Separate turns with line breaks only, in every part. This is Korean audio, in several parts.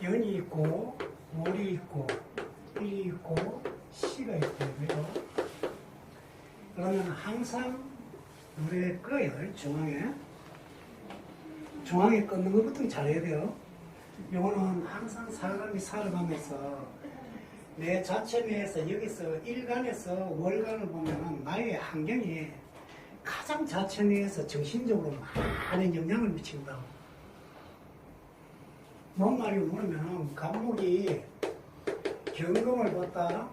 연이 있고 월이 있고 일이 있고 시가 있고 그죠? 그러면 항상 노래 꺼요. 중앙에 끊는 것부터 잘해야 돼요. 요거는 항상 사람이 살아가면서 내 자체 내에서 여기서 일간에서 월간을 보면은 나의 환경이 가장 자체 내에서 정신적으로 많은 영향을 미친다고. 뭔 말이 모르면 간목이 경금을 봤다.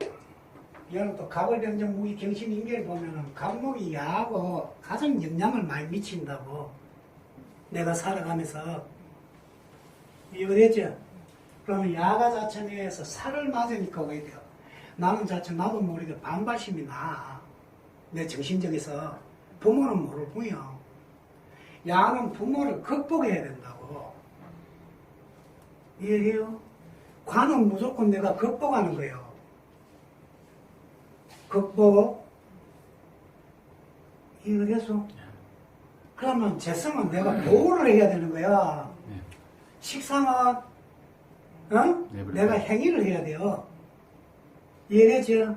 얘는 또 갑을병정 무기 경신인계를 보면은 간목이 야하고 가장 영향을 많이 미친다고. 내가 살아가면서 이해되죠? 그러면 야가 자체 내에서 살을 맞으니까 왜 돼요? 나는 자체 나도 모르게 반발심이 나. 내 정신적에서 부모는 모를 뿐이요. 야는 부모를 극복해야 된다고. 이해해요? 관은 무조건 내가 극복하는 거예요. 극복. 이해됐어? 그러면 재성은 내가 보호를 해야 되는 거야. 식상은 내가 행위를 해야 돼요. 이해되죠?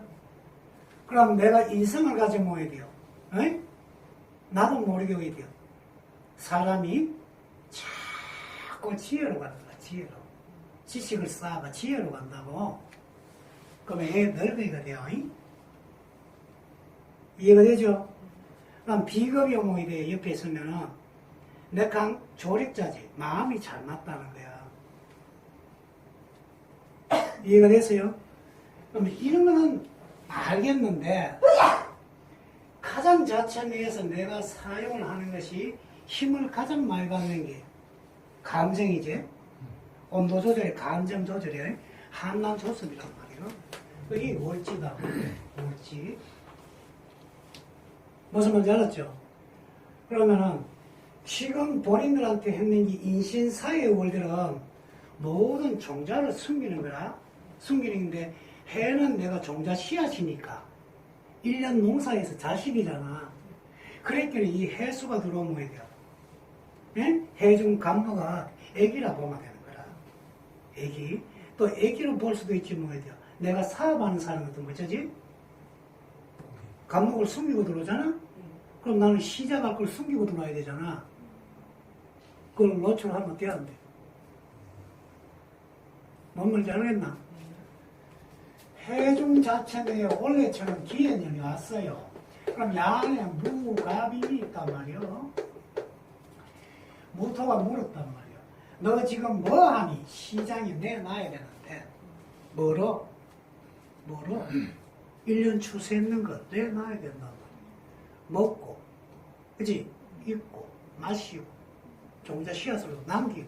그럼 내가 인성을 가지고 뭐해야 돼요? 나도 모르게 해야 돼요. 사람이 자꾸 지혜로 가는 거야. 지혜로. 지식을 쌓아가 지혜로 간다고. 그러면 애 넓이가 돼요. 이해가 되죠? 그럼 비겁이 뭐해야 돼요? 옆에 있으면은 내가 조력자지. 마음이 잘 맞다는 거야. 이해가 됐어요? 그럼 이런 거는 알겠는데 가장 자체 내에서 내가 사용을 하는 것이 힘을 가장 많이 받는 게 감정이지. 온도 조절에 감정 조절에 한난 조습이란 말이에요. 그게 월지다. 월지. 무슨 말인지 알았죠? 그러면은 지금 본인들한테 했는 이 인신사의 월들은 모든 종자를 숨기는 거라. 숨기는데 해는 내가 종자 씨앗이니까 1년 농사에서 자식이잖아. 그랬더니 이 해수가 들어오면 뭐야 돼요? 해중 간모가 애기라 보면 되는 거라. 애기. 또 애기로 볼 수도 있지 뭐야 돼요? 내가 사업하는 사람은 또 뭐지? 간목을 숨기고 들어오잖아? 그럼 나는 시작할 걸 숨기고 들어와야 되잖아. 그걸 노출하면 돼야 안 돼. 뭔 말인지 알겠나? 해중 자체 내에 원래처럼 기해년이 왔어요. 그럼 양에 무갑이 있단 말이요. 무토가 물었단 말이요. 너 지금 뭐 하니? 시장에 내놔야 되는데. 뭐로? 1년 추세 있는 거 내놔야 된단 말이야. 먹고, 그치? 입고, 마시고, 종자 씨앗으로 남기고,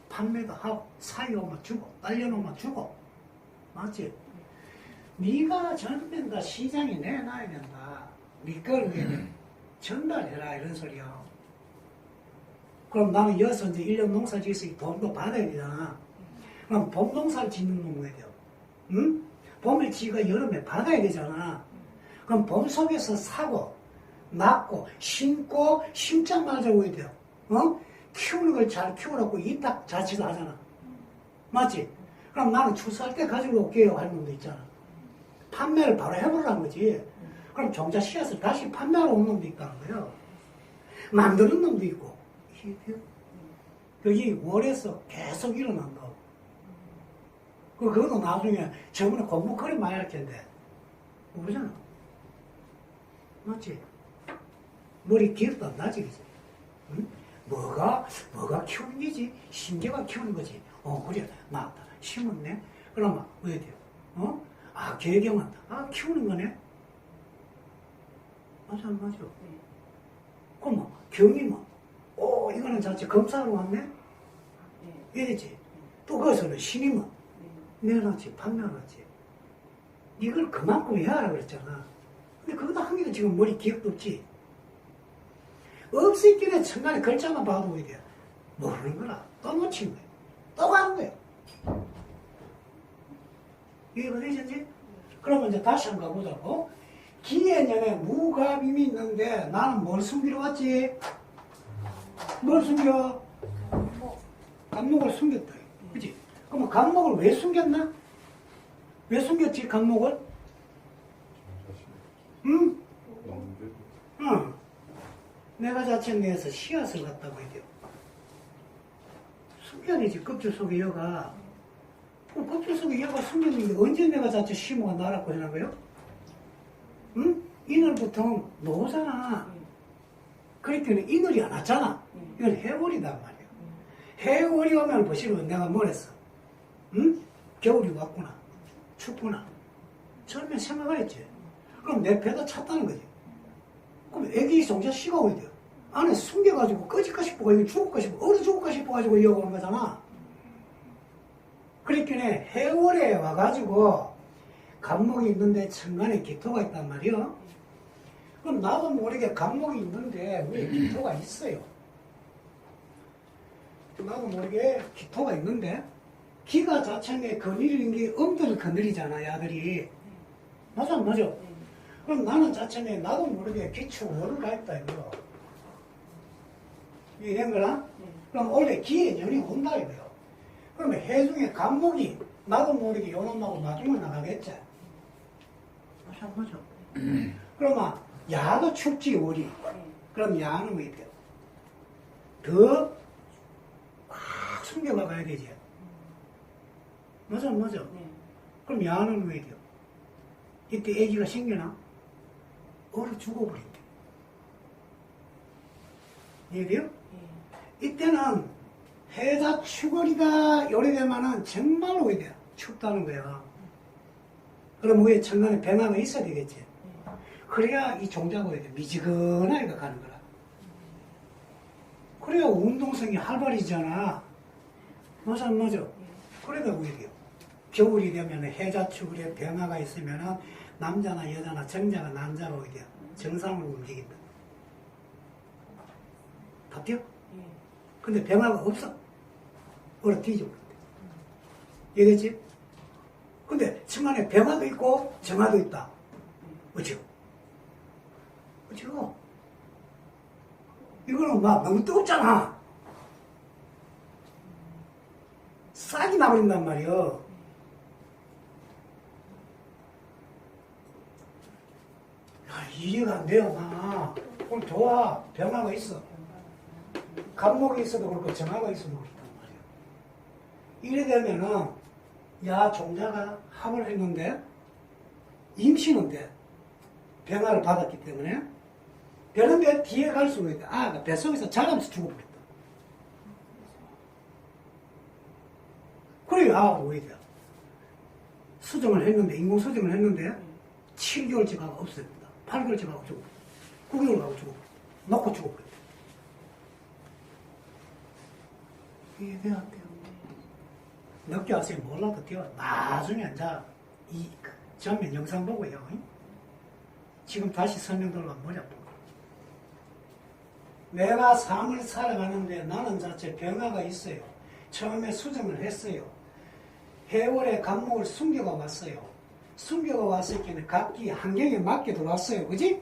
판매도 하고, 사이오면 주고, 딸려놓으면 주고. 맞지? 네가 전된다 시장에 내놔야 된다. 네 걸 전달해라 이런 소리야. 그럼 나는 여기서 이제 1년 농사 지어서 돈도 받아야 되잖아. 그럼 봄 농사를 짓는 놈 뭐야 돼요? 응? 봄에 지가 여름에 받아야 되잖아. 그럼 봄 속에서 사고, 낳고, 심고, 심자마자 오야 돼요. 키우는 걸 잘 키우라고 이딱 자치도 하잖아. 맞지? 그럼 나는 추수할 때 가지고 올게요 하는 놈도 있잖아. 판매를 바로 해보라는 거지. 그럼 종자 씨앗을 다시 판매하러 온 놈도 있다는 거예요. 만드는 놈도 있고. 여기 월에서 계속 일어난다고. 그것도 나중에 저번에 공부거리 많이 할 텐데 모르잖아. 맞지? 머리 기억도 안 나지, 그지? 응? 뭐가 키우는 거지? 신계가 키우는 거지. 그래, 나왔다. 심었네? 그러면, 왜 돼요? 계경은, 키우는 거네? 맞아, 안 맞아? 그럼 경이면, 이거는 자체 검사하러 왔네? 이랬지. 또 거기서는 신임은, 내놨지, 판매하놨지. 이걸 그만큼 해야 하라 그랬잖아. 근데 그것도 한 개도 지금 머리 기억도 없지. 없을길래 천간에 글자만 봐도 이게 모르는 거라. 또 놓친 거야. 또 가는 거야. 이해가 되셨지? 그러면 이제 다시 한번 가보자고. 기해년에 무갑임이 있는데 나는 뭘 숨기러 왔지? 뭘 숨겨? 간목을 숨겼다. 그치? 그럼 그럼 감목을 왜 숨겼나? 왜 숨겼지, 감목을? 응? 응. 내가 자체 내에서 씨앗을 갖다고 해야 돼요. 숨겨내지, 껍질 속에 여가. 그럼 껍질 속에 여가 숨겼는데 언제 내가 자체 심어가 나라고 해놓은 거예요? 응? 이늘부터 노잖아. 그러니까 이늘이 안 왔잖아. 이건 해월이단 말이야. 해월이 오면 보시면 내가 뭘 했어? 응? 겨울이 왔구나. 춥구나. 처음에 생각을 했지. 그럼 내 배도 찼다는 거지. 그럼 애기 종자 씨가 어디 돼요? 안에 숨겨가지고 꺼질까 싶어가지고 죽을까 싶어, 얼어 죽을까 싶어가지고 이어고 온 거잖아. 그러니까 해월에 와가지고 감목이 있는데 천간에 기토가 있단 말이야. 그럼 나도 모르게 감목이 있는데 왜 기토가 있어요? 나도 모르게 기토가 있는데 기가 자체에 거느리는 게 엄두를 거느리잖아, 야들이. 맞아, 맞아. 그럼 나는 자체에 나도 모르게 기초 월을 했다, 이거. 이해된 거나? 그럼 원래 기에 년이 온다, 이거요. 그러면 해중에 감목이 나도 모르게 요놈하고 나중에 나가겠지. 맞아, 맞아. 그러면 야도 춥지, 월이. 그럼 야는 왜 돼요? 더 꽉 숨겨가야 되지. 맞아, 맞아. 그럼 야는 왜 돼요? 이때 애기가 생겨나? 얼어 죽어버린대. 이해돼요? 이때는 해자 추거리가 요래되면은 정말 오래돼요. 춥다는 거야. 그럼 위에 천간에 병화가 있어야 되겠지. 그래야 이 종자가 오래 돼. 미지근하게 가는 거라. 그래야 운동성이 활발해지잖아. 맞아, 맞아. 그래야 오래 돼요. 겨울이 되면 해자축을에 병화가 있으면 남자나 여자나 정자가 남자로 오게 돼요. 정상으로 움직인다. 답죠? 근데 병화가 없어. 얼어 뒤져버린다. 이해됐지? 근데 천간에 병화도 있고 정화도 있다. 어찌요? 어찌요? 이거는 막 너무 뜨겁잖아. 싹이 나버린단 말이요. 이해가 안 돼요, 나. 그럼 좋아. 병화가 있어. 감목이 있어도 그렇고 정화가 있어도 그렇단 말이야. 이래 되면은 야 종자가 합을 했는데 임신은 돼. 병화를 받았기 때문에. 그런데 뒤에 갈수록 있다. 아, 뱃속에서 자라면서 죽어버렸다. 그래, 아, 오히려. 수정을 했는데, 인공수정을 했는데 7개월째 가가 없어졌다. 8개월째 가고 죽어. 9개월 가고 죽어. 놓고 죽어버렸다. 이해돼야 돼요. 늦게 와서 몰라도 돼요. 나중에 이제 이 전면 영상 보고요. 지금 다시 설명드리면 머리 아픈 거. 내가 삶을 살아가는데 나는 자체 변화가 있어요. 처음에 수정을 했어요. 해월에 감목을 숨겨가 왔어요. 숨겨가 왔을 때는 각기 환경에 맞게 들어왔어요. 그지?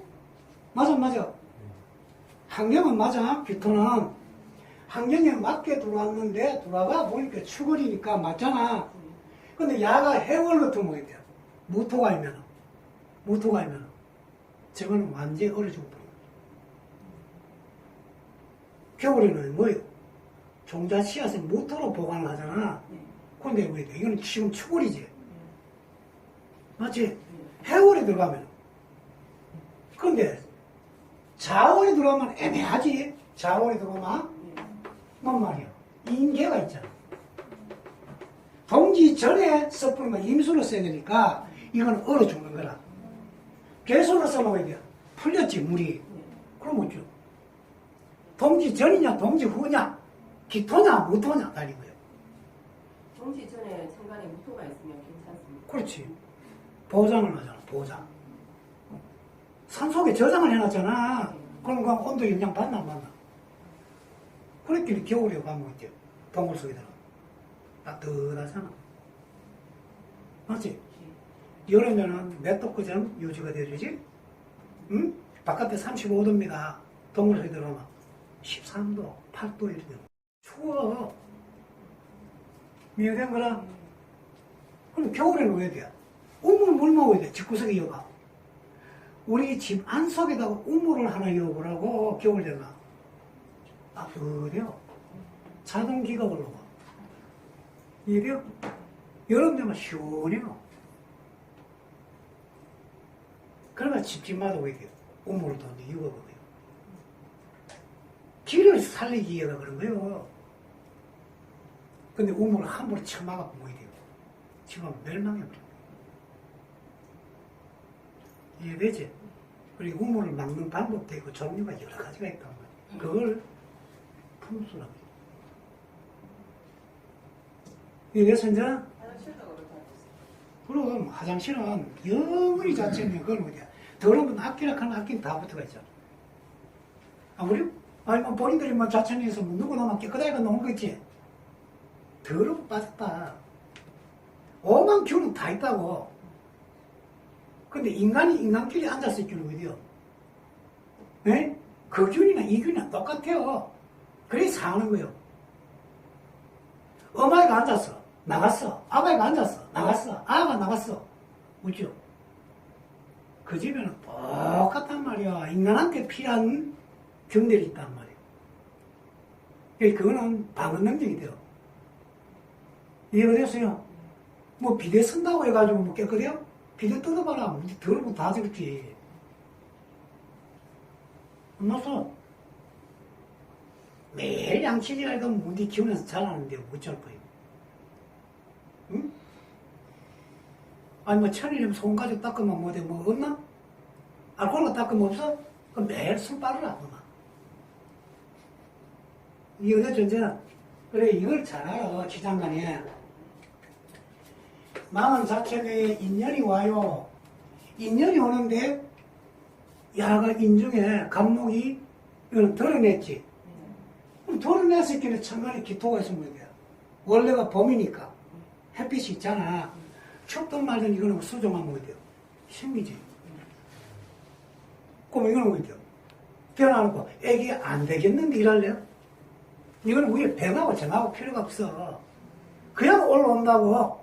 맞아, 맞아. 환경은 맞아. 비토는 환경에 맞게 들어왔는데 들어가 보니까 추거리니까 맞잖아. 근데 야가 해월 같은 거 돼요. 무토가 아니면 저거는 완전히 얼어 죽어버려요. 겨울에는 뭐예요? 종자 씨앗을 무토로 보관을 하잖아. 근데 왜 돼? 이건 지금 추월이지. 맞지? 해월에 들어가면. 근데 자월에 들어가면 애매하지. 자월에 들어가면 뭔 말이야? 임계가 있잖아. 동지 전에 섣부르면 임수로 써야 되니까 이건 얼어 죽는 거라. 개수로 써먹어야 돼. 풀렸지 물이. 그럼 어쩌? 동지 전이냐 동지 후냐 기토냐 무토냐 달리고요.
동지 전에 천간에 무토가 있으면 괜찮습니다.
그렇지. 보장을 하잖아. 보장. 산속에 저장을 해놨잖아. 그럼 그 온도 영향 받나 안 받나? 그렇게 겨울에 가면 있죠. 동굴 속에 들어. 따뜻하잖아. 맞지? 여름에는 몇 도까지 유지가 되지? 응? 바깥에 35도입니다. 동굴 속에 들어오면 13도, 8도 이렇게 되고. 추워. 이해된 거라? 그럼 겨울에는 왜 돼? 우물 물 먹어야 돼. 집구석에 이어가. 우리 집 안속에다가 우물을 하나 이어보라고 겨울 되나? 아, 그래요. 자동 기각으로 가. 이래요? 여름 되면 시원해요. 그러면 집집마다 왜 돼요? 우물을 도는데 이거거든요. 길을 살리기 위해서 그런 거예요. 근데 우물을 함부로 쳐막아보면 뭐 돼요? 지금 멸망해버려요. 이해되지? 그리고 우물을 막는 방법도 있고 종류가 여러 가지가 있단 말이에요. 그걸 품수라고 해요. 이래서 이제 그럼 화장실은 영원히 자체는 그건 뭐냐? 더러운 악기락하는 악기는 다 붙어가 있잖아. 아, 그래요? 아니, 뭐, 본인들이 뭐 자천에서 뭐 누구나만 깨끗하게 놓은 거 있지? 더럽고 빠졌다. 오만 균은 다 있다고. 근데 인간이 인간끼리 앉아서 있기는 어디요? 예? 그 균이나 이 균이나 똑같아요. 그래 사는 거예요. 어머니가 앉았어. 나갔어. 아버지가 앉았어. 나갔어. 아가 나갔어. 그죠? 그 집에는 똑같단 말이야. 인간한테 필요한 경들이 있단 말이야. 그러니까 그거는 방어 능력이 돼요. 이해가 됐어요? 뭐 비대 쓴다고 해가지고 뭐 깨끗해요? 비대 뜯어봐라. 더러면 다 저렇지. 안 났어. 매일 양치질 해도 무디 키우면서 자라는데 어쩔 거예요. 응? 아니 뭐 천일염 손가락 닦으면 뭐돼 뭐 없나? 알코올로 닦으면 없어? 그럼 매일 손 빠르라 그만. 이거는 전제는 그래 이걸 잘 알아 지장간에 마음 자체에 인연이 와요. 인연이 오는데 야가 인중에 감목이 이건 드러냈지. 그럼 드러냈을 때는 천간에 기토가 있으면 돼. 원래가 봄이니까 햇빛이 있잖아. 춥든 말든 이거는 수정하면 뭐 돼요? 힘이지. 그럼 이거는 뭐 돼요? 변화하고 애기 안 되겠는데 일할래요? 이거는 위에 뱀하고 정하고 필요가 없어. 그냥 올라온다고.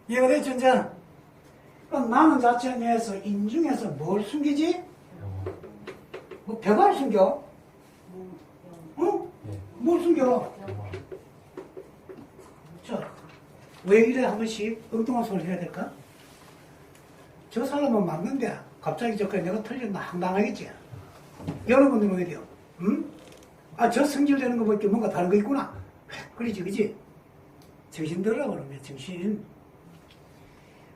이해가 됐죠, 이제? 그럼 나는 자체에 대해서 인중에서 뭘 숨기지? 뭐 배가를 숨겨? 응? 뭘 숨겨? 자, 왜 이래 한 번씩 엉뚱한 소리 해야 될까? 저 사람은 맞는데 갑자기 저까지 내가 틀렸나 황당하겠지? 여러분들은 왜 돼요? 응? 아, 저 성질내는 거 보니까 뭔가 다른 거 있구나. 그러지, 그지? 정신 들으라 그러면, 정신.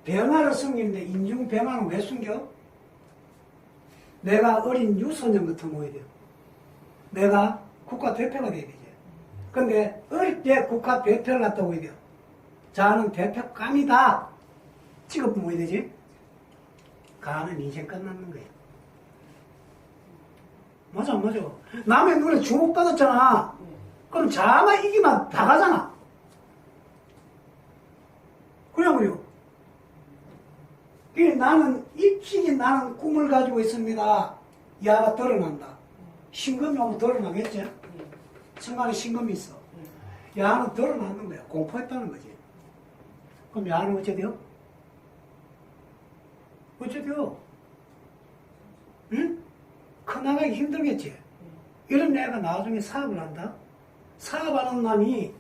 변화를 숨기는데 인중 변화는 왜 숨겨? 내가 어린 유소년 같은 거 해야 돼요. 내가 국가대표가 돼야 되지. 근데 어릴 때 국가대표를 갖다고 해야 돼요. 자는 대표감이다. 직업 뭐 해야 되지? 가는 인생 끝났는 거예요. 맞아, 맞아. 남의 눈에 주목받았잖아. 그럼 자만 이기만 다 가잖아. 그래요. 나는 일찍이 나는 꿈을 가지고 있습니다. 야가 드러난다. 신금이 오면 드러나겠지? 천간에 신금이 있어. 야는 드러나는 거야. 공포했다는 거지. 그럼 야는 어째 돼요? 어째 돼요? 응? 커나가기 힘들겠지? 이런 애가 나중에 사업을 한다? 사업하는 놈이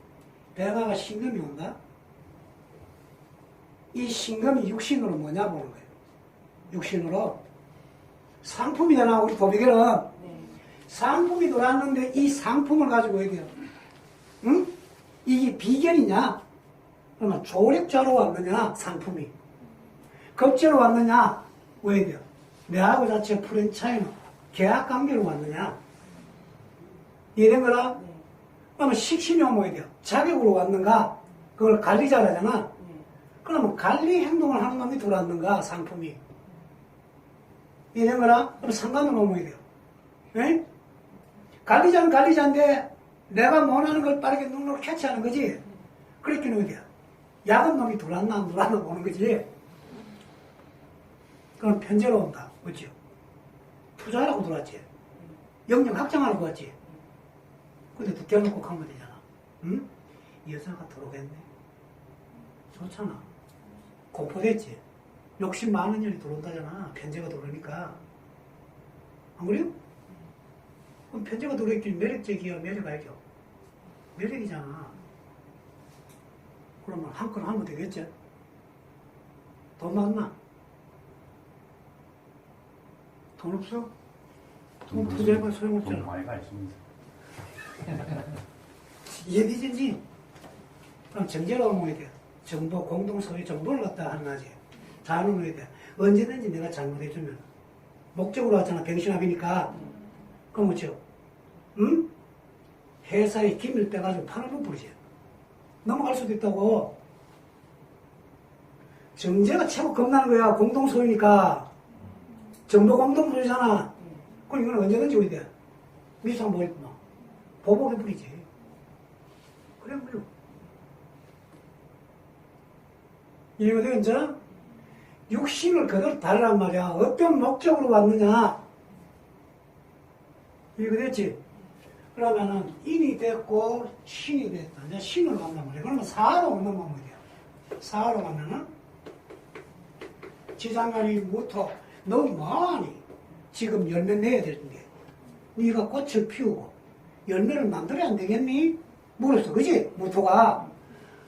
배가가 신금이 온다? 이 신금이 육신으로 뭐냐 보는 거예요. 육신으로. 상품이 되나, 우리 도비계는. 상품이 들어왔는데 이 상품을 가지고 해야 돼요. 응? 이게 비결이냐? 그러면 조력자로 왔느냐, 상품이. 급제로 왔느냐, 왜 돼요? 내하고 자체 프랜차이는 계약 관계로 왔느냐? 이런 거라? 그러면 식신이 오면 해야 돼요? 자격으로 왔는가? 그걸 관리자라잖아. 그러면 관리 행동을 하는 놈이 들어왔는가, 상품이. 이런 거라? 그럼 상관은 오면 해야 돼요? 에? 관리자는 관리자인데 내가 원하는 걸 빠르게 눈으로 캐치하는 거지. 그랬긴 어디야? 야근 놈이 들어왔나 안 들어왔나 보는 거지. 그럼 편제로 온다. 그렇죠? 투자하라고 들어왔지. 영역 확장하라고 왔지. 근데 두께놓고 가면 되잖아. 응? 여자가 들어오겠네. 좋잖아. 공포됐지. 욕심 많은 년이 들어온다잖아. 편제가 들어오니까. 안 그래요? 그럼 편제가 들어오겠지. 매력적이야, 매력 알죠? 매력이잖아. 그러면 한 건 하면 되겠지? 돈 많나? 돈 없어? 돈 투자해봐
돈
소용없잖아.
많이 가 있습니다.
이해되지? 그럼 정제라고 뭐야 돼? 정보, 공동소유 정보를 갖다 하는 거지. 자는 거야 돼. 언제든지 내가 잘못해주면. 목적으로 왔잖아. 병신합이니까. 그럼 뭐죠? 응? 회사의 기밀 빼가지고 팔아먹 버리지. 넘어갈 수도 있다고. 정제가 최고 겁나는 거야. 공동소유니까. 정보 공동소유잖아. 그럼 이건 언제든지 오야 돼. 미상 뭐 있구나. 보복해버리지. 그래, 뭐요. 이해가 돼, 이제? 육신을 그대로 다르란 말이야. 어떤 목적으로 왔느냐. 이해가 됐지? 그러면은, 인이 됐고, 신이 됐다. 이제 신으로 간단 말이야. 그러면 사하로 넘어가면 돼요. 사하로 가면은, 지장간이 무토, 너 많이 지금 열매 내야 되는데, 네가 꽃을 피우고, 열매를 만들어야 안 되겠니? 물었어. 그지? 무토가.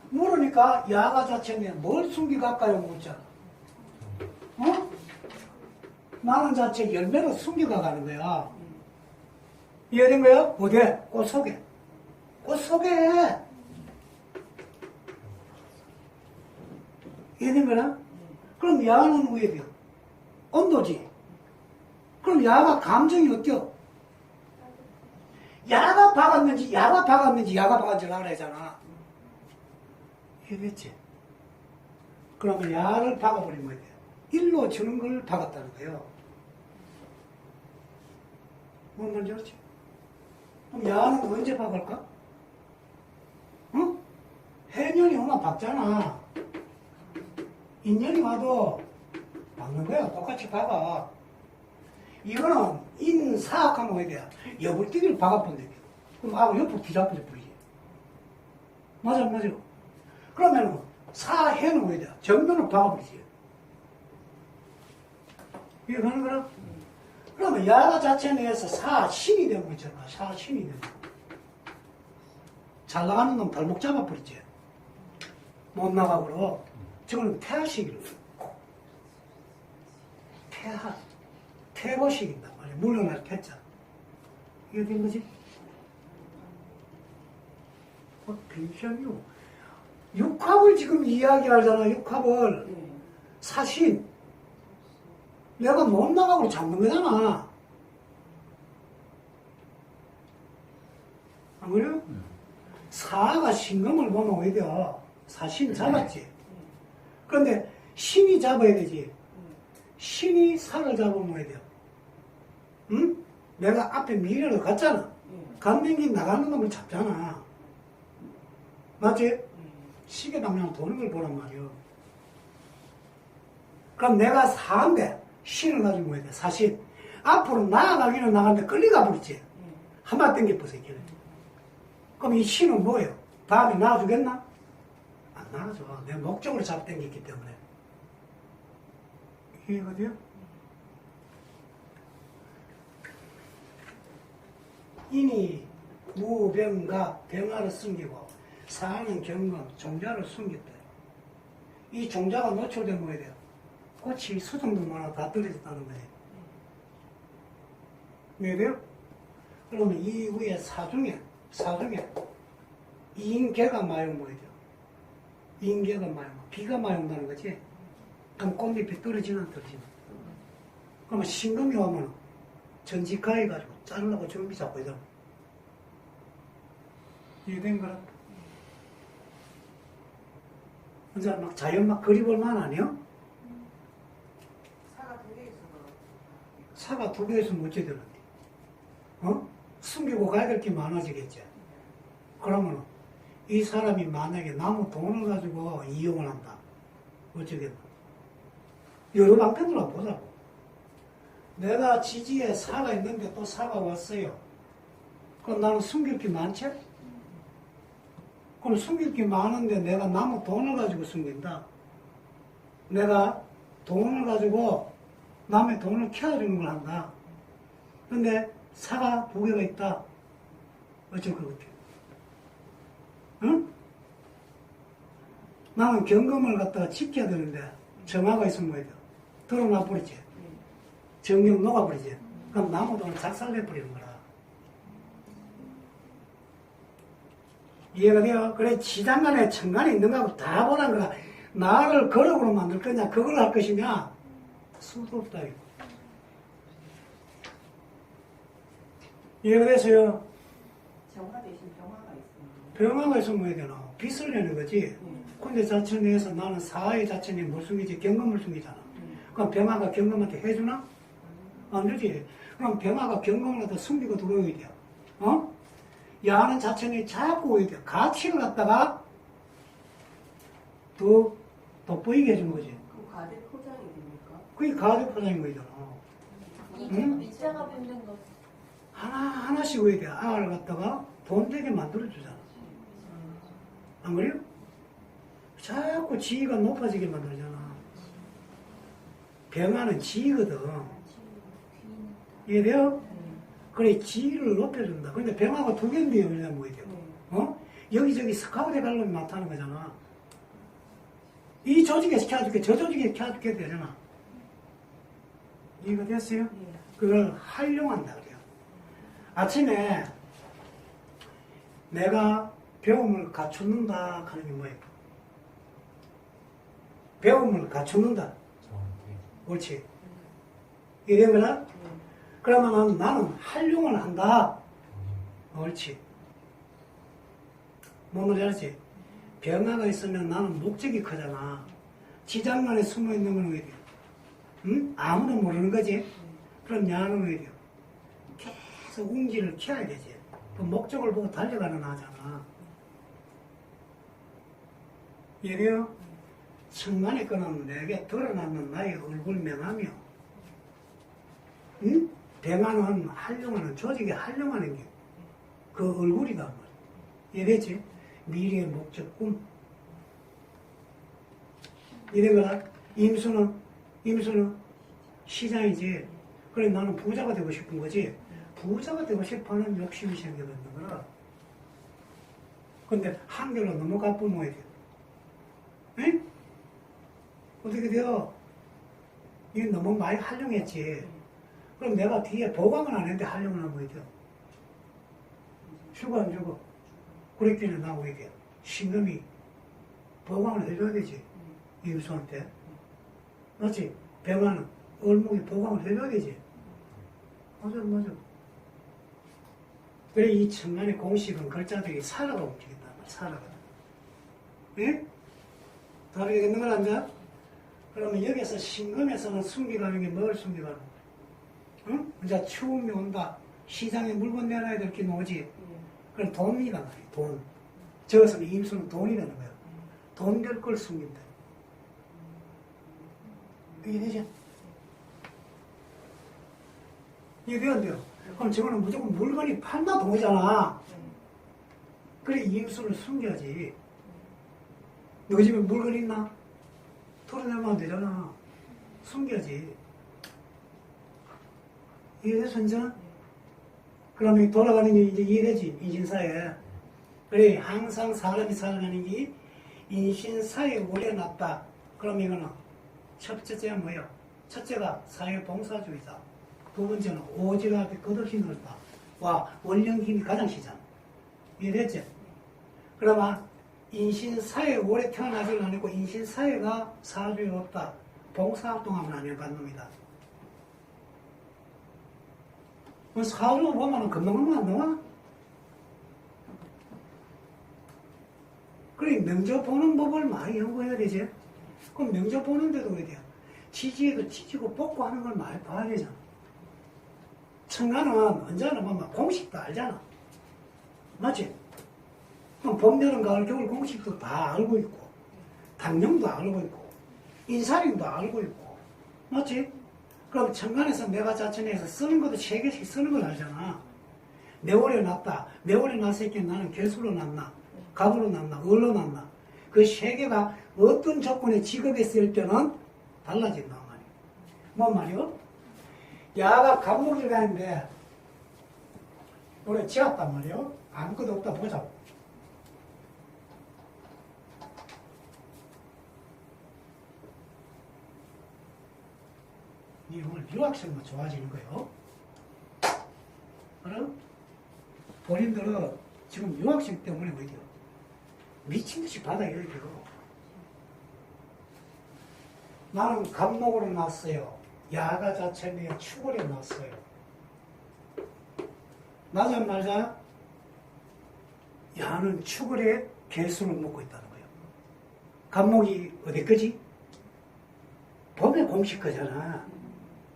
물으니까 야가 자체는 뭘 숨겨갈까요? 묻잖아. 어? 나는 자체 열매를 숨겨가가는 거야. 이해된 거야? 어디에? 꽃 속에. 꽃 속에. 이해된 거야? 그럼 야는 왜 돼요? 온도지. 그럼 야가 감정이 어때요? 야가 박았는지 야가 박았는지 알아야 하잖아. 이해됐지? 그러면 야를 박아버리면 뭐야? 일로 주는 걸 박았다는 거예요. 뭔 말인지 알지? 그럼 야는 언제 박을까? 응? 해년이 오면 박잖아. 인연이 와도 박는 거야. 똑같이 박아. 이거는 인사악하면 뭐야 돼? 여불뛰기를 박아본다. 그럼 아고 옆으로 뒤잡아져 버리지. 맞아, 맞아. 그러면 사해는 뭐야 돼? 정면으로 박아버리지. 이해 가는 거라? 그러면 야가 자체 내에서 사신이 되는 거 있잖아. 사신이 되는 거. 잘 나가는 놈 발목 잡아버리지. 못 나가고. 저거는 태하식이로. 태하. 태보식이다 말이야. 물러날 태자. 이게 된 거지? 빈션이요. 육합을 지금 이야기하잖아. 육합을. 사신. 내가 못 나가고 잡는 거잖아. 안 그래요? 사가 신금을 보면 오히려 사신 잡았지. 그런데 신이 잡아야 되지. 신이 사를 잡으면 뭐야 돼요? 응? 내가 앞에 미래로 갔잖아. 간댕기 나가는 놈을 잡잖아. 맞지? 시계 방향 도는 걸 보란 말이야. 그럼 내가 사인데 신을 가지고 뭐야 돼? 사신. 앞으로 나아가기는 나가는데 끌려가 버리지. 한번 땡겨보세요. 그럼 이 신은 뭐예요? 다음에 나와주겠나? 안 나와줘. 내 목적으로 잡당겼기 때문에. 이해가 돼요? 인이 무병가 병화를 숨기고 사하는 경건 종자를 숨겼다. 이 종자가 노출되면 뭐야 돼요? 꽃이 수정도만 다 떨어졌다는 거예요. 이해돼요? 그러면 이 위에 사중에 인계가 마용 뭐야 돼요? 인계가 마용, 비가 마용다는 거지. 그럼 꽃잎이 떨어지나 떨어지나. 그러면 신금이 오면 전직가해가지고 자르려고 준비 잡고 있잖아. 이해된 거라? 이제 막 자연 막 그리볼 만 아니요?
사가 두 개 있어서.
사가 두 개 있으면 어찌 되는데? 어? 숨기고 가야 될 게 많아지겠지. 그러면 이 사람이 만약에 나무 돈을 가지고 이용을 한다. 어쩌겠나? 여러 방편으로 한번 보자고. 내가 지지에 사가 있는데 또 사가 왔어요. 그럼 나는 숨길 게 많지? 그럼 숨길 게 많은데 내가 남의 돈을 가지고 숨긴다. 내가 돈을 가지고 남의 돈을 키워주는 걸 한다. 근데 사가 2개가 있다. 어쩔 것 같아? 응? 나는 경금을 갖다가 지켜야 되는데 정화가 있으면 뭐야? 드러나 버리지. 정경 녹아버리지. 그럼 남의 돈을 작살내버리는 거라. 이해가 돼요? 그래, 지장간에 천간에 있는 거하고 다 보란 거라. 나를 거룩으로 만들 거냐, 그걸 할 것이냐, 수도 없다, 이거. 이해가 됐어요?
정화 대신 병화가 있습니다.
병화가 있으면 뭐 해야 되나? 빚을 내는 거지. 근데 자천에서 나는 사의 자천이 뭘 숨기지? 경금을 숨기잖아. 그럼 병화가 경금한테 해주나? 안 주지. 그럼 병화가 경금을 갖다 숨기고 들어오야 돼요. 어? 야는 자천이 자꾸 오야 돼요. 가치를 갖다가 더 돋보이게 해준 거지.
그럼 가대 포장이 됩니까?
그게 가족 포장인 거잖아. 응?
입장가 뵙는 거.
하나씩 오야 돼. 알을 갖다가 돈 되게 만들어주잖아. 안 그래요? 자꾸 지위가 높아지게 만들잖아. 병화는 지위거든. 이해돼요? 그래, 지위를 높여준다. 근데 병화가 2개인데 여기다 뭐 해야 돼? 어? 여기저기 스카우트 가려면 나타나는 거잖아. 이 조직에 켜줄게, 저 조직에 켜줄게 되잖아. 이해가 됐어요? 그걸 활용한다 그래요. 아침에 내가 배움을 갖추는다 하는 게 뭐예요? 배움을 갖추는다. 옳지. 이런 거라? 그러면 나는 활용을 한다. 옳지. 뭔 말인지 알지? 변화가 있으면 나는 목적이 크잖아. 지장간에 숨어 있는 건 왜 돼? 응? 아무도 모르는 거지? 그럼 야는 왜 돼? 계속 운기를 키워야 되지. 그 목적을 보고 달려가는 하잖아. 이래요? 천간의 거는 내게 드러나는 나의 얼굴 명하며, 응? 병화는 활용하는, 조직에 활용하는 게 그 얼굴이다 말이야. 이래지? 미래의 목적, 꿈. 이래거라. 임수는 시장이지. 그래, 나는 부자가 되고 싶은 거지. 부자가 되고 싶어하는 욕심이 생겨버리는 거라. 근데 한결로 넘어가 보면 뭐야 돼? 응? 어떻게 돼요? 이게 너무 많이 활용했지. 그럼 내가 뒤에 보강을 안 했는데 활용을 하면 뭐야 돼? 주고 안 주고? 그랬기는 나오게 돼. 신금이 보강을 해줘야 되지. 임수한테. 맞지? 병화는 얼목이 보강을 해줘야 되지. 맞아. 그래, 이 천간의 공식은 글자들이 살아가 움직인단 말이야. 살아가. 예? 다르게 되는 걸 안다? 그러면 여기서 신금에서는 숨기가는 게 뭘 숨기가는 거야? 응? 이제 추움이 온다. 시장에 물건 내놔야 될 게 뭐지? 그럼 돈이란 말이야. 돈. 저것은 임수는 돈이라는 거야. 돈 될 걸 숨긴다. 이해되죠? 이해돼야 안 돼요? 그럼 저거는 무조건 물건이 판다 돈이잖아. 그래, 임수를 숨겨야지. 너 집에 물건 있나? 털어내면 안 되잖아. 숨겨야지. 이해돼서 이제? 그러면 돌아가는 게 이제 이해되지, 인신사에. 그래, 항상 사람이 살아가는 게 인신사에 오래 놨다. 그럼 이거는 첫째가 뭐야? 첫째가 사회봉사주의다. 두 번째는 오지랖이 끝없이 넓다. 와, 원령 힘이 가장 시잖아. 이해됐지? 그러면 인신사에 오래 태어나지는 않고 인신사회가 사주에 없다. 봉사활동하면 안 해봤는 놈이다. 사주 보면 금방 안 나와? 그래, 명저 보는 법을 많이 연구해야 되지. 그럼 명저 보는데도 왜 돼요? 지지에도 지지고 뽑고 하는 걸 많이 봐야 되잖아. 천간은 언제나 보면 공식도 알잖아. 맞지? 그럼 봄, 여름, 가을, 겨울 공식도 다 알고 있고, 당령도 알고 있고, 인사령도 알고 있고, 맞지? 그럼 천간에서 내가 자천해서 쓰는 것도 3개씩 쓰는 걸 알잖아. 내 월에 났다. 내 월에 났을 때 나는 개수로 났나? 갑으로 났나, 을로 났나. 그 세 개가 어떤 조건에 지급했을 때는 달라진단 말이에요. 뭔 말이요? 야가 갑목일 가는데, 노래 지었단 말이에요. 아무것도 없다 보자고. 이 오늘 유학생만 좋아지는 거예요. 알아? 본인들은 지금 유학생 때문에 어디요? 미친 듯이 바닥에 이렇게요. 나는 갑목으로 났어요. 야가 자체는 축월에 났어요. 맞아 말자? 야는 축월에 개수를 먹고 있다는 거예요. 갑목이 어디 거지? 봄의 공식 거잖아.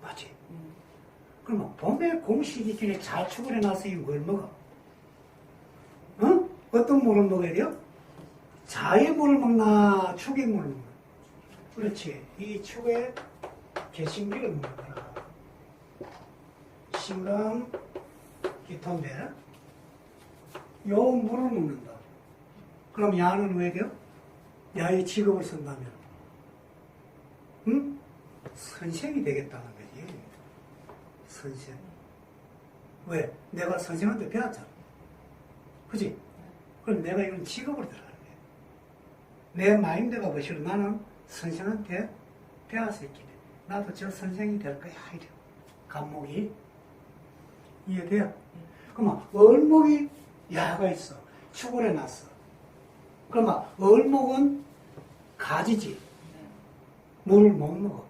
맞지? 그러면 봄의 공식이 전에 자축을 해놨어. 뭘 먹어? 어? 어떤 물을 먹어야 돼요? 자의 물을 먹나 축의 물을 먹나? 그렇지. 이 축에 개신기를 먹는 거야. 신강 기토인데 요 물을 먹는다. 그럼 야는 왜 돼요? 야의 직업을 쓴다면 응? 선생이 되겠다는 거지. 선생. 왜? 내가 선생한테 배웠잖아. 그지? 그럼 내가 이건 직업으로 들어가는 거야. 내 마인드가 뭐시로 나는 선생한테 배웠었기 때문에 나도 저 선생이 될 거야. 이래. 갑목이. 이해돼요? 그러면 을목이 야가 있어. 축을 해놨어. 그러면 을목은 가지지. 물을 못 먹어.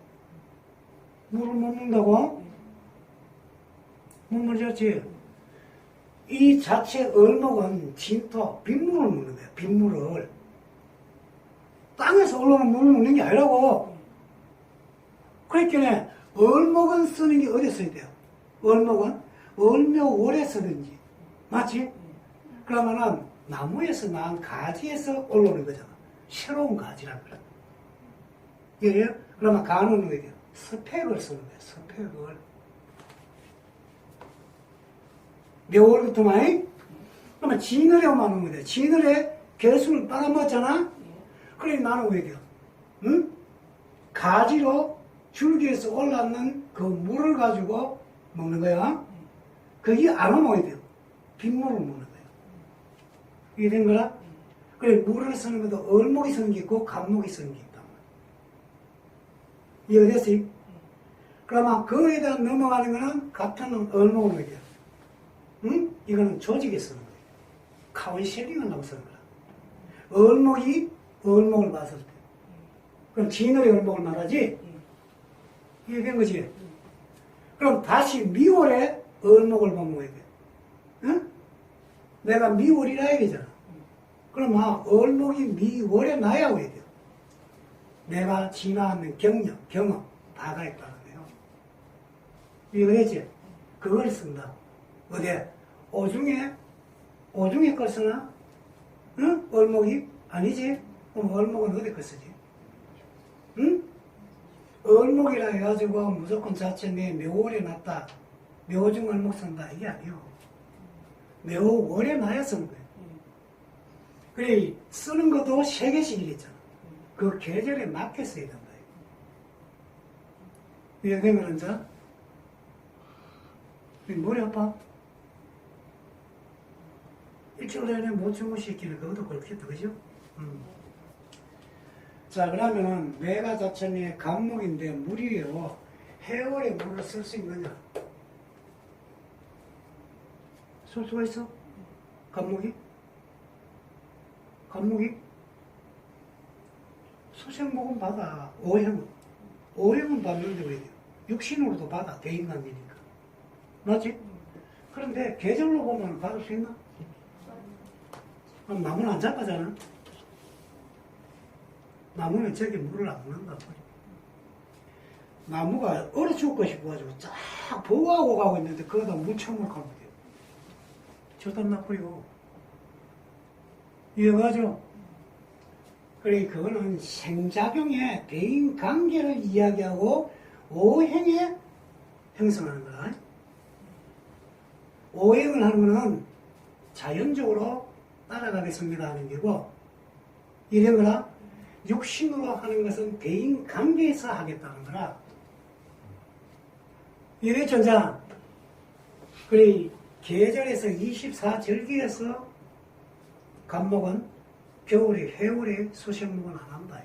물을 못 먹는다고? 못 먹지. 이 자체 을목은 진토, 빗물을 먹는 거야. 빗물을. 땅에서 올라오는 물을 먹는 게 아니라고. 그러니까 을목은 쓰는 게 어디에 써야 돼요? 을목은 을묘월에 쓰든지. 맞지? 그러면은 나무에서 난 가지에서 올라오는 거잖아. 새로운 가지란 거야. 이해해요? 그러면 가는 어디에요? 스펙을 쓰는 거야. 스펙을. 묘월 같은 많이? 그러면 진을에 오면 거야. 진을에 개수를 빨아먹었잖아? 그래 나는 왜 돼요? 응? 가지로 줄기에서 올라오는 그 물을 가지고 먹는 거야. 그게 안 오면 어디 돼요? 빗물을 먹는 거야. 이해된 거라? 그래 물을 쓰는 것도 을목이 쓰는 게 있고 갑목이 쓰는 게 있다. 이해됐어요? 그러면 그에다 넘어가는 거는 같은 을목을 먹어야 돼요. 응? 이거는 조직에 쓰는 거예요. 카운셀링을 하고 쓰는 거야. 을목이 을목을 봤을 때. 그럼 진월의 을목을 말하지? 이해된 거지? 그럼 다시 미월에 을목을 먹어야 돼. 응? 내가 미월이라 해야 되잖아. 그럼 을목이 미월에 나야 왜 돼요? 내가 지나는 경력, 경험 다가 있다는 거예요. 이해되지? 그걸 쓴다. 어디? 오중에 걸 쓰나? 응? 을목이? 아니지? 그럼 을목은 어디 걸 쓰지? 응? 을목이라 해가지고 무조건 자체 내 묘월에 났다. 묘중 을목 쓴다. 이게 아니요. 묘월에 나야 쓰는 거예요. 그래, 쓰는 것도 세 개씩 있잖아. 그 계절에 맞게 써야 된다. 이해되면 이제? 머리 아파? 일주일 내내 못 주무시키는 그것도 그렇겠다, 그죠? 자, 그러면은, 내가 자체는 갑목인데 물이에요. 해월에 물을 쓸 수 있느냐? 쓸 수가 있어? 갑목이? 갑목이? 수생목은 받아. 오행은. 오행은 받는데 왜 돼요? 육신으로도 받아. 대인관계니까. 맞지? 그런데 계절로 보면 받을 수 있나? 그럼 나무는 안 잡아잖아. 나무는 저기 물을 안 먹는다. 나무가 얼어 죽고 싶어가지고 쫙 보호하고 가고 있는데 거기다 물 처먹으면 돼요. 저도 나쁘요. 이해가죠? 그래, 그거는 생작용의 대인관계를 이야기하고 오행에 형성하는 거다. 오행을 하는 거는 자연적으로 따라가겠습니다 하는 게고, 이런 거라 육신으로 하는 것은 대인 관계에서 하겠다는 거라. 이래 전자 그래 계절에서 24절기에서 간목은 겨울에 해울에 수생목은 안 한다.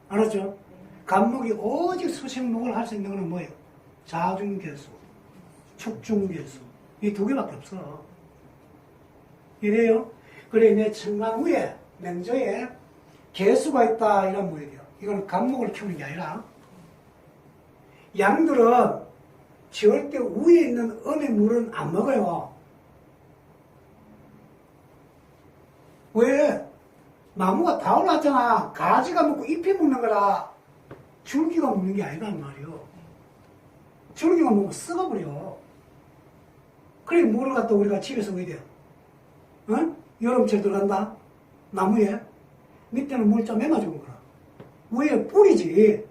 알았죠? 간목이 오직 수생목을 할 수 있는 거는 뭐예요? 자중개수, 축중개수 이 두 개밖에 없어. 이래요. 그래 내 천간 위에 맹저에 개수가 있다 이런 뭐예요? 이건 간목을 키우는 게 아니라 양들은 절대 위에 있는 음의 물은 안 먹어요. 왜? 나무가 다 올랐잖아. 가지가 먹고 잎이 먹는 거라 줄기가 먹는 게 아니란 말이요. 줄기가 먹고 썩어버려. 그래 물을 갖다 우리가 집에서 어야 돼요? 어? 여름철 들어간다? 나무에 밑에는 물 좀 해놔주고 그래. 위에 뿌리지.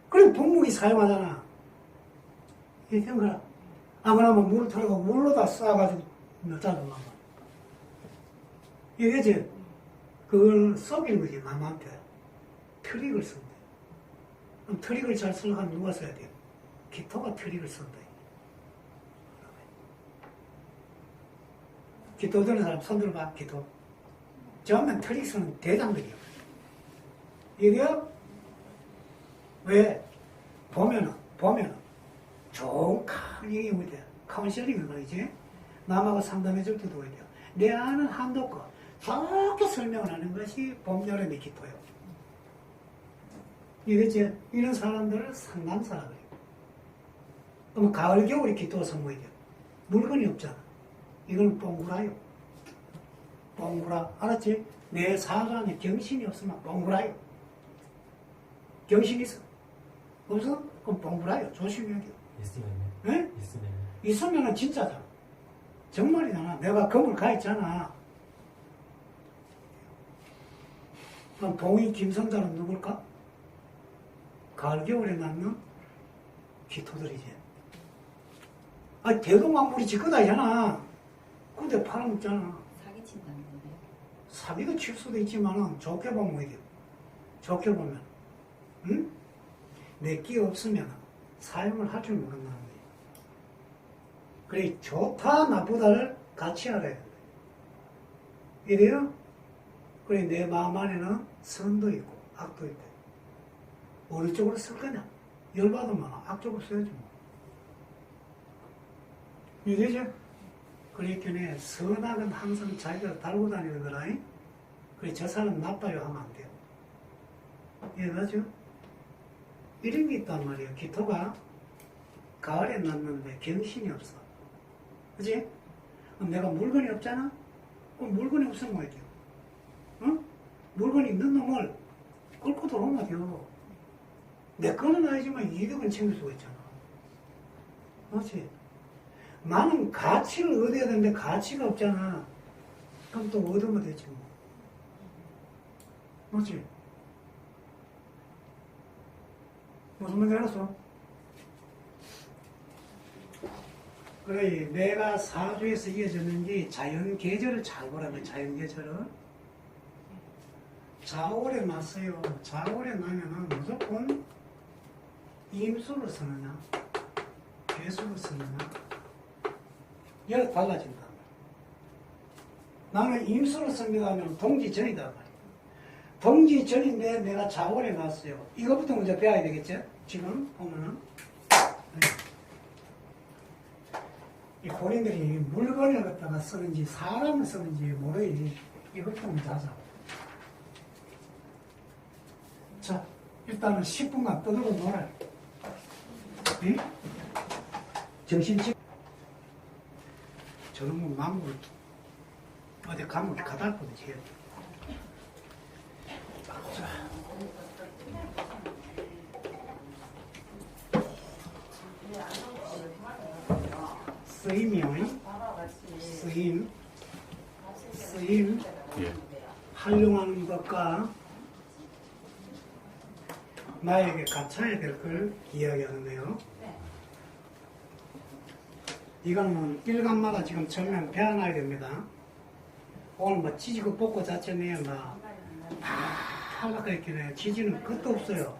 그래 분무기 사용하잖아. 이렇게 한 거라. 안 그러면 물을 털어가 물로다 쌓아가지고 넣자고. 이게지 그걸 썩이는 거지 남한테. 트릭을 쓴대. 그럼 트릭을 잘 쓰려면 누가 써야 돼요? 기토가 트릭을 쓴다. 기토 드는 사람 손 들어봐. 기토. 저하면 트릭 쓰는 대장들이요. 이게요? 왜? 보면은 좋은 강의 오야 돼. 카운셀링을 말이지. 남하고 상담해줄 때도 오야 돼요. 내 아는 한도껏 좋게 설명을 하는 것이 봄, 여름의 기토예요. 이거지. 이런 사람들은 상담사라고 해요. 그러면 가을, 겨울이 기토가 선보이죠. 물건이 없잖아. 이건 뽕구라요. 뽕구라. 알았지? 내 사람에 경신이 없으면 뽕구라요. 경신이 있어. 없어? 그럼 뽕구라요. 조심해야 돼요.
있으면요?
네?
있으면.
있으면은 진짜잖아. 정말이잖아. 내가 건물 가 있잖아. 그럼 봉이 김선자는 누굴까? 가을, 겨울에 낳는 기토들이지. 아니, 대동강물이 지거다잖아. 근데 팔아먹잖아.
사기친다는 거네.
사기도 칠 수도 있지만은 좋게 보면 뭐야 돼? 좋게 보면, 응? 내끼 없으면 사용을 할 줄 모른다는 거야. 그래, 좋다, 나쁘다를 같이 알아야 돼. 이래요? 그래, 내 마음 안에는 선도 있고, 악도 있대. 어느 쪽으로 쓸 거냐? 열받으면 악쪽으로 써야지 뭐. 이래죠? 그랬더니, 선악은 항상 자기가 달고 다니는 거라잉? 그래, 저 사람 나빠요 하면 안 돼요. 이해가죠? 이런 게 있단 말이에요. 기토가 가을에 났는데 경신이 없어. 그지? 그럼 내가 물건이 없잖아? 그럼 물건이 없으면 뭐야 돼요? 응? 물건이 있는 놈을 끌고 들어오면 돼요. 내 거는 아니지만 이득은 챙길 수가 있잖아. 그렇지? 나는 가치를 얻어야 되는데 가치가 없잖아. 그럼 또 얻으면 되지 뭐. 그렇지? 무슨 말인지 알았어? 그래, 내가 사주에서 이어졌는지 자연 계절을 잘 보라고. 자연 계절을. 자월에 났어요. 자월에 나면은 무조건 임수를 쓰느냐, 개수를 쓰느냐, 여러 달라진다. 나는 임수를 씁니다 하면 동지절이다 말이야. 동지절인데 내가 자월에 났어요. 이거부터 먼저 배워야 되겠죠? 지금 보면은. 이 고린들이 물건을 갖다가 쓰는지 사람을 쓰는지 모르지. 이것부터 먼저 하자. 자, 일단은 10분간 떠들고 놀아요. 응? 정신치 저런 거 망고를 어디 가면 가다 보듯이 해야 돼. 쓰임이요. 쓰임.
예.
활용하는 것과 나에게 갖춰야 될 걸 이야기하는데요. 이거는 일간마다 지금 전면 배워놔야 됩니다. 오늘 뭐 지지고 뽑고 자체네요. 막 팔락가 있긴 지지는 끝도 없어요.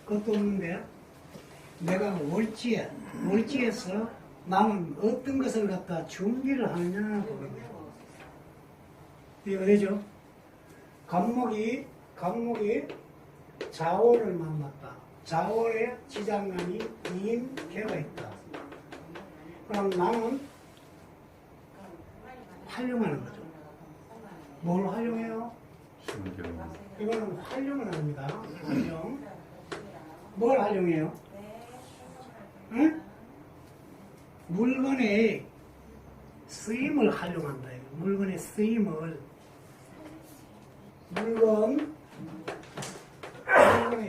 끝도 없는데 내가 월지에서 나는 어떤 것을 갖다 준비를 하느냐 보는 거예요. 이거 되죠? 간목이 자오를 만났다. 자오에 지장간이 임계가 있다. 그럼 나는 활용하는 거죠. 뭘 활용해요? 이거는 활용을 합니다. 활용. 뭘 활용해요? 응? 물건의 쓰임을 활용한다. 물건의 쓰임을. 물건의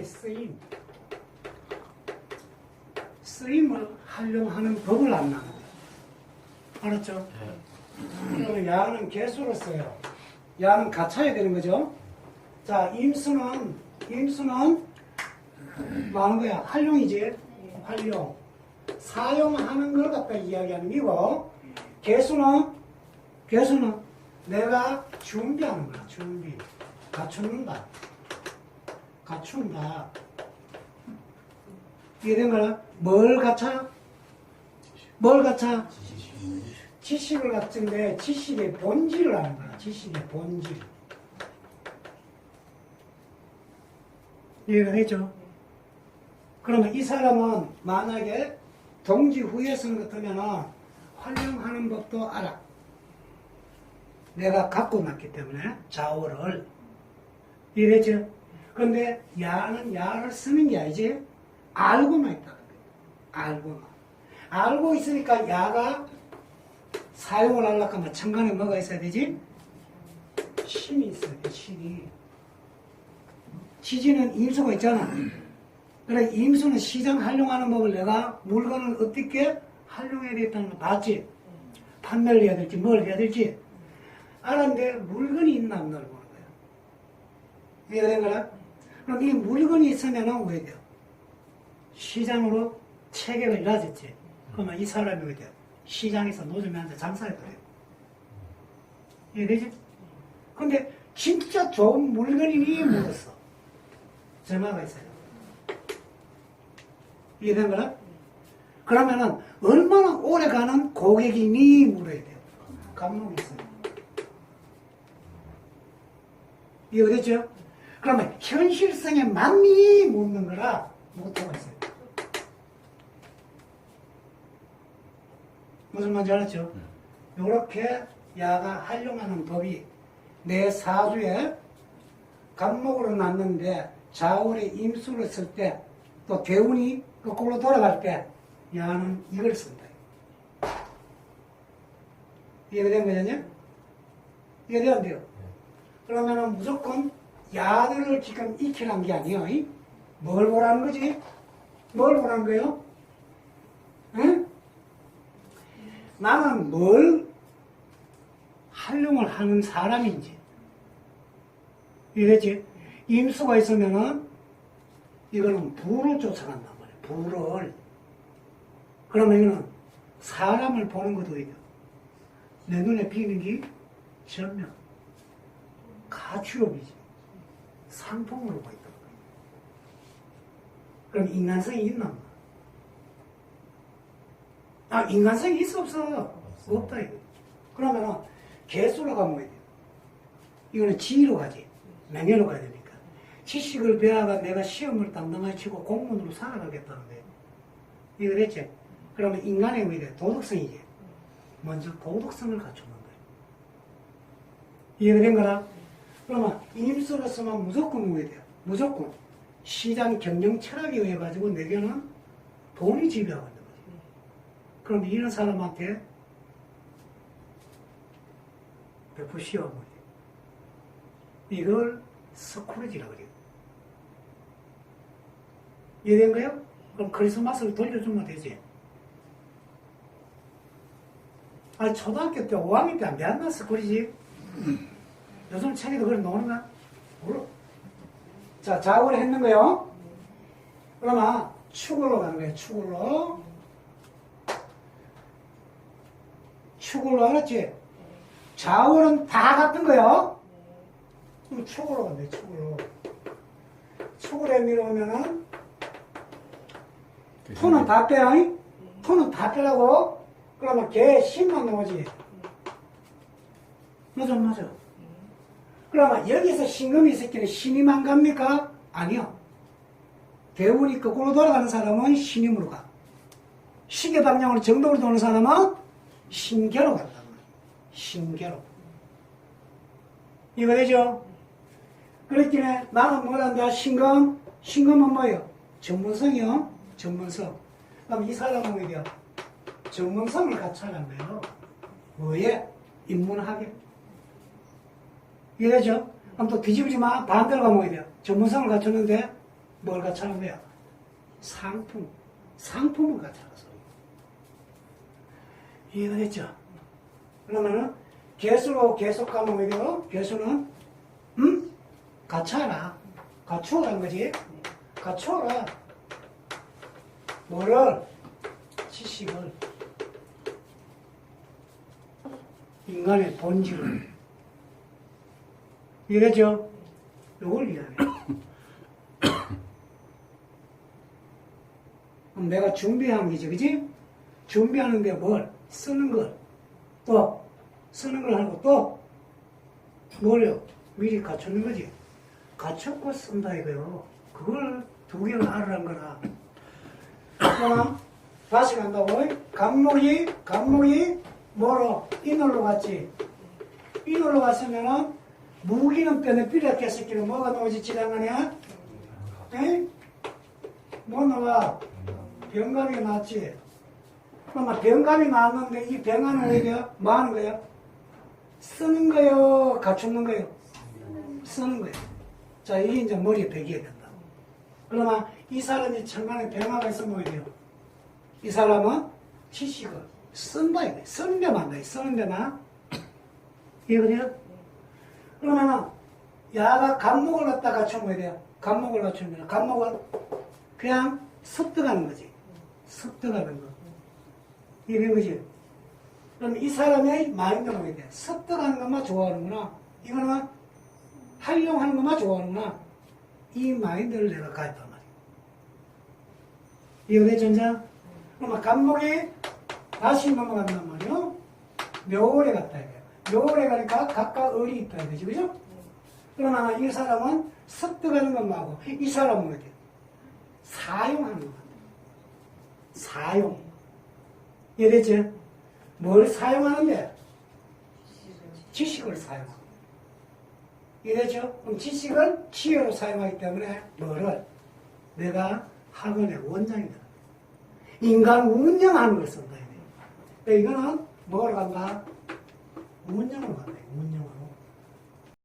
쓰임. 쓰임을 활용하는 법을 안 나는 거예요. 알았죠? 그러면 야는 개수를 써요. 야는 갖춰야 되는 거죠. 자, 임수는 뭐 하는 거야? 활용이지? 활용. 사용하는 걸 갖다 이야기하는 이고, 개수는 내가 준비하는 거야. 준비. 갖춘다. 이해된 거야? 뭘 갖춰? 지식을 갖춘데 지식의 본질을 아는 거야. 지식의 본질. 이해가 되죠? 그러면 이 사람은 만약에 동지 후에 쓴 것 같으면 활용하는 법도 알아. 내가 갖고 났기 때문에 자오를. 이해되죠? 그런데 야는 야를 쓰는 게 아니지. 알고만 있다는 거예요. 알고만. 알고 있으니까 야가 사용을 하려고 하면 천간에 뭐가 있어야 되지? 신이 있어야 돼. 신이. 지지는 임수가 있잖아. 그래, 임수는 시장 활용하는 법을 내가 물건을 어떻게 활용해야 되겠다는 거 봤지? 판매를 해야 될지 뭘 해야 될지 알았는데 물건이 있나 없나를 보는 거야. 이해가 된 거야? 그럼 이 물건이 있으면 왜 돼요? 시장으로 체계가 이루어졌지. 그러면 이 사람이 왜 돼요? 시장에서 노점에 앉아 장사해버려요. 이해되지? 근데 진짜 좋은 물건이니 물었어. 전화가 있어요. 이해된 거야? 그러면은 얼마나 오래가는 고객이니 물어야 돼요. 감목이 있어요. 이해됐죠? 그러면 현실성에 맞니 묻는 거라 못하고 있어요. 무슨 말인지 알았죠? 이렇게 야가 활용하는 법이 내 사주에 간목으로 났는데 자월에 임수를 쓸 때 또 대운이 거꾸로 돌아갈 때 야는 이걸 쓴다. 이해가 된 거냐? 이해가 안 돼요? 그러면은 무조건 야들을 지금 익히란 게 아니에요. 뭘 보라는 거지? 뭘 보라는 거예요? 응? 나는 뭘 활용을 하는 사람인지. 이해됐지? 임수가 있으면은 이거는 부를 쫓아간단 말이에요. 부를. 그러면 이거는 사람을 보는 것도 이겨. 내 눈에 비는 게 전면. 가취업이지. 상품으로 보인다는 거예요. 그럼 인간성이 있나 없나? 아, 인간성이 있어 없어? 없다 이거. 그러면은 개수로 가면 뭐야? 이거는 지위로 가지. 명예로 가야 되니까. 지식을 배워가 내가 시험을 당당하게 치고 공무원으로 살아가겠다는데. 이거 됐지? 그러면 인간의 왜 돼? 도덕성이지. 먼저 도덕성을 갖추는 거예요. 이해가 된 거라? 그러면 임수로서만 무조건 왜 돼요? 무조건 시장 경영 철학에 의해 가지고 내게는 돈이 지배하고 있는 거지. 그럼 이런 사람한테 100% 시험을 해요. 이걸 스크루지라고 그래요. 이해된 거예요? 그럼 크리스마스를 돌려주면 되지. 아니, 초등학교 때 5학년 때 안 배웠나 스크루지? 요즘 책에도 그래 나오는가? 몰라. 자, 작업을 했는 거요. 그러면 축으로 가는 거예요. 축으로. 축으로 알았지? 좌우는 다 같은 거요. 그럼 축으로 간대, 축으로. 축으로 밀어오면은, 토는 다 빼요. 토는 다 빼라고. 그러면 개 신만 나오지. 맞아. 그러면 여기서 신금이 있을 때는 신임만 갑니까? 아니요. 대운이 거꾸로 돌아가는 사람은 신임으로 가. 시계 방향으로 정동으로 도는 사람은 신계로 간단 말이에요. 신계로. 이거 되죠? 그랬기 때문에 나는 뭐란다? 신금. 신금은 뭐예요? 전문성이요. 전문성. 그럼 이 사람은 뭐예요? 전문성을 갖춰간 거예요. 뭐에? 인문학에. 이해되죠? 그럼 또 뒤집지 마. 반대로 가면 뭐예요? 전문성을 갖췄는데 뭘 갖춰는 거야? 상품. 상품을 갖춰서. 이해가 됐죠? 그러면은 개수로 계속 가면 뭐예요? 개수는 갖춰라. 갖추라는 거지. 갖춰라. 뭐를? 지식을. 인간의 본질을. 이해되죠? 요걸 이야기해요. 그럼 내가 준비한 게지, 그지? 준비하는 게 뭘? 쓰는 걸. 또, 쓰는 걸 하고 또, 뭘요? 미리 갖추는 거지. 갖췄고 쓴다 이거요. 그걸 두 개를 알으란 거라. 그럼, 다시 간다고. 감목이 뭐로? 인월로 갔지. 인월로 갔으면은, 무기는 뼈에 삐렸겠을기는 뭐가 나오지, 지나가냐? 에? 뭐 나와? 병감이 나왔지. 그러면 병감이 나왔는데 이 병감은 왜 뭐 하는 거예요? 쓰는 거요? 갖추는 거요? 쓰는 거예요. 자, 이게 이제 머리에 배기해야 된다. 그러면 이 사람이 천간에 병화가 있으면 뭐야 돼요? 이 사람은 지식을 쓴다 이거예요. 쓰는 데만 한다. 쓰는 데만. 이해가돼요? 그러면은 야가 감목을 갖다 갖추면 뭐야 돼요? 감목을 갖추면 감목은 그냥 습득하는 거지. 습득하는 거. 이런 거지. 그럼 이 사람의 마인드는 뭐야 돼? 습득하는 것만 좋아하는구나. 이거는 활용하는 것만 좋아하는구나. 이 마인드를 내가 가졌단 말이야. 이해되죠, 이제? 그러면 감목이 다시 넘어간단 말이야. 묘월에 갔다 이거야. 묘월에 가니까 각각 을이 있다 이거지, 그죠? 그러나 이 사람은 습득하는 것만 하고, 이 사람은 뭐야 돼? 사용하는 것. 사용. 이해되지? 뭘 사용하는데? 지식을 사용하고. 이해되죠? 그럼 지식을 기회로 사용하기 때문에 뭐를? 내가 학원의 원장이다. 인간 운영하는 걸 쓴다. 이거는 뭐로 간다? 운영으로 간다. 운영으로.